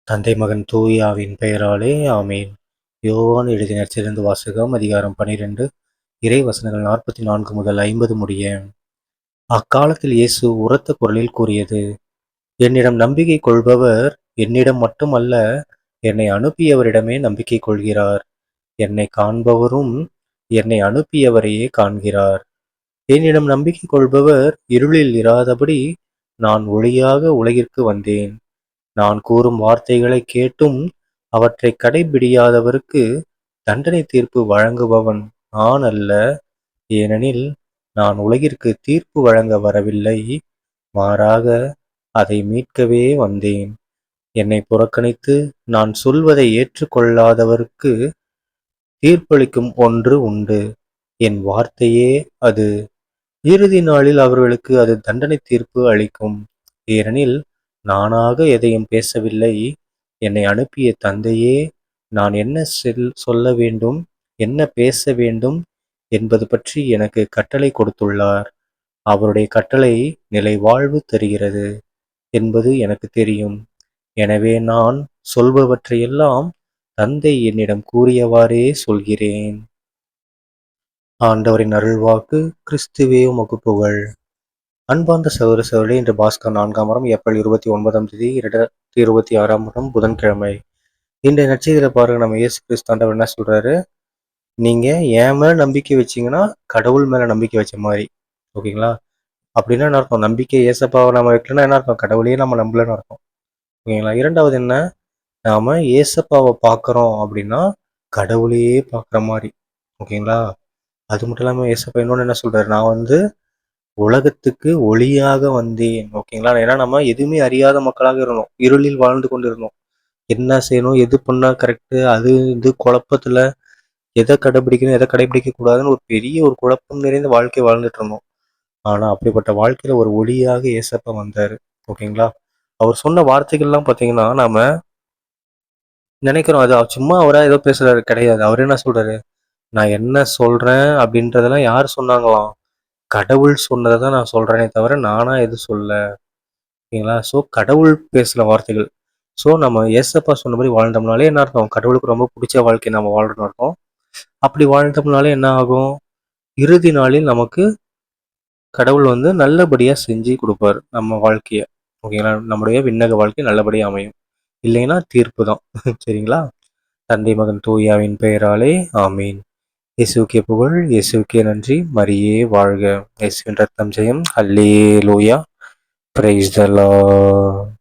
தந்தை மகன் தூயாவின் பெயராலே ஆமேன். யோவான் எழுதிய நற்செய்தியிலிருந்து வாசகம். அதிகாரம் 12, இறை வசனங்கள் 44 முதல் 50 முடிய. அக்காலத்தில் இயேசு உரத்த குரலில் கூறியது: என்னிடம் நம்பிக்கை கொள்பவர் என்னிடம் மட்டுமல்ல, என்னை அனுப்பியவரிடமே நம்பிக்கை கொள்கிறார். என்னை காண்பவரும் என்னை அனுப்பியவரையே காண்கிறார். என்னிடம் நம்பிக்கை கொள்பவர் இருளில் இராதபடி நான் ஒளியாக உலகிற்கு வந்தேன். நான் கூறும் வார்த்தைகளை கேட்டும் அவற்றை கடைபிடியாதவருக்கு தண்டனை தீர்ப்பு வழங்குபவன் நான் அல்ல. ஏனெனில் நான் உலகிற்கு தீர்ப்பு வழங்க வரவில்லை, மாறாக அதை மீட்கவே வந்தேன். என்னை புறக்கணித்து நான் சொல்வதை ஏற்றுக்கொள்ளாதவருக்கு தீர்ப்பளிக்கும் ஒன்று உண்டு. என் வார்த்தையே அது. இறுதி நாளில் அவர்களுக்கு அது தண்டனை தீர்ப்பு அளிக்கும். ஏனெனில் நானாக எதையும் பேசவில்லை, என்னை அனுப்பிய தந்தையே நான் என்ன சொல்ல வேண்டும், என்ன பேச வேண்டும் என்பது பற்றி எனக்கு கட்டளை கொடுத்துள்ளார். அவருடைய கட்டளை நிலை வாழ்வு தருகிறது என்பது எனக்கு தெரியும். எனவே நான் சொல்பவற்றையெல்லாம் தந்தை என்னிடம் கூறியவாறே சொல்கிறேன். ஆண்டவரின் அருள்வாக்கு. கிறிஸ்துவே உமக்கு புகழ். அன்பார்ந்த சகோதர சகோதரி, இன்று பாஸ்கர் 4ஆம் வாரம் ஏப்ரல் 29ஆம் தேதி 2026ஆம் வருடம் புதன்கிழமை. இன்றைய நற்செய்தியில பாருங்க, நம்ம இயேசு கிறிஸ்து ஆண்டவர் என்ன சொல்றாரு? நீங்க என் மேல நம்பிக்கை வச்சீங்கன்னா கடவுள் மேல நம்பிக்கை வச்ச மாதிரி. ஓகேங்களா? அப்படின்னா என்ன அர்த்தம்? நம்பிக்கை ஏசப்பாவை நம்ம வைக்கலன்னா என்ன அர்த்தம்? கடவுளையே நம்ம நம்பலன்னு அர்த்தம். ஓகேங்களா? இரண்டாவது என்ன? நாம ஏசப்பாவை பார்க்குறோம் அப்படின்னா கடவுளையே பார்க்குற மாதிரி. ஓகேங்களா? அது மட்டும் இல்லாமல் ஏசப்பா இன்னொன்று என்ன சொல்றாரு? நான் உலகத்துக்கு ஒளியாக வந்தேன். ஓகேங்களா? ஏன்னா நம்ம எதுவுமே அறியாத மக்களாக இருந்தோம், இருளில் வாழ்ந்து கொண்டு இருந்தோம். என்ன செய்யணும், எது பண்ணா கரெக்டு, அது இது குழப்பத்துல எதை கடைபிடிக்கணும், எதை கடைபிடிக்க கூடாதுன்னு ஒரு குழப்பம் நிறைந்த வாழ்க்கை வாழ்ந்துட்டு இருந்தோம். ஆனா அப்படிப்பட்ட வாழ்க்கையில ஒரு ஒளியாக ஏசப்பா வந்தாரு. ஓகேங்களா? அவர் சொன்ன வார்த்தைகள்லாம் பார்த்தீங்கன்னா நாம நினைக்கிறோம் அது சும்மா அவரா ஏதோ பேசுறாரு, கிடையாது. அவர் என்ன சொல்றாரு? நான் என்ன சொல்றேன் அப்படின்றதெல்லாம் யார் சொன்னாங்களாம்? கடவுள் சொன்னதை தான் நான் சொல்றேனே தவிர நானா எதுவும் சொல்ல. ஓகேங்களா? ஸோ கடவுள் பேசுகிற வார்த்தைகள். ஸோ நம்ம ஏசப்பா சொன்ன மாதிரி வாழ்ந்தோம்னாலே என்ன அர்த்தம்? கடவுளுக்கு ரொம்ப பிடிச்ச வாழ்க்கை நம்ம வாழ்றோம்னு அர்த்தம். அப்படி வாழ்ந்தோம்னாலே என்ன ஆகும்? இறுதி நாளில் நமக்கு கடவுள் நல்லபடியாக செஞ்சு கொடுப்பாரு நம்ம வாழ்க்கையை. ஓகேங்களா? நம்முடைய விண்ணக வாழ்க்கை நல்லபடியாக அமையும். இல்லைன்னா தீர்ப்பு தான். சரிங்களா? தந்தை மகன் தூயாவின் பெயராலே ஆமீன். இயேசுக்கே புகழ், இயேசுக்கே நன்றி, மரியே வாழ்க. இயேசுவின் ரத்தம் ஜெயம். அல்லேலூயா. Praise the Lord.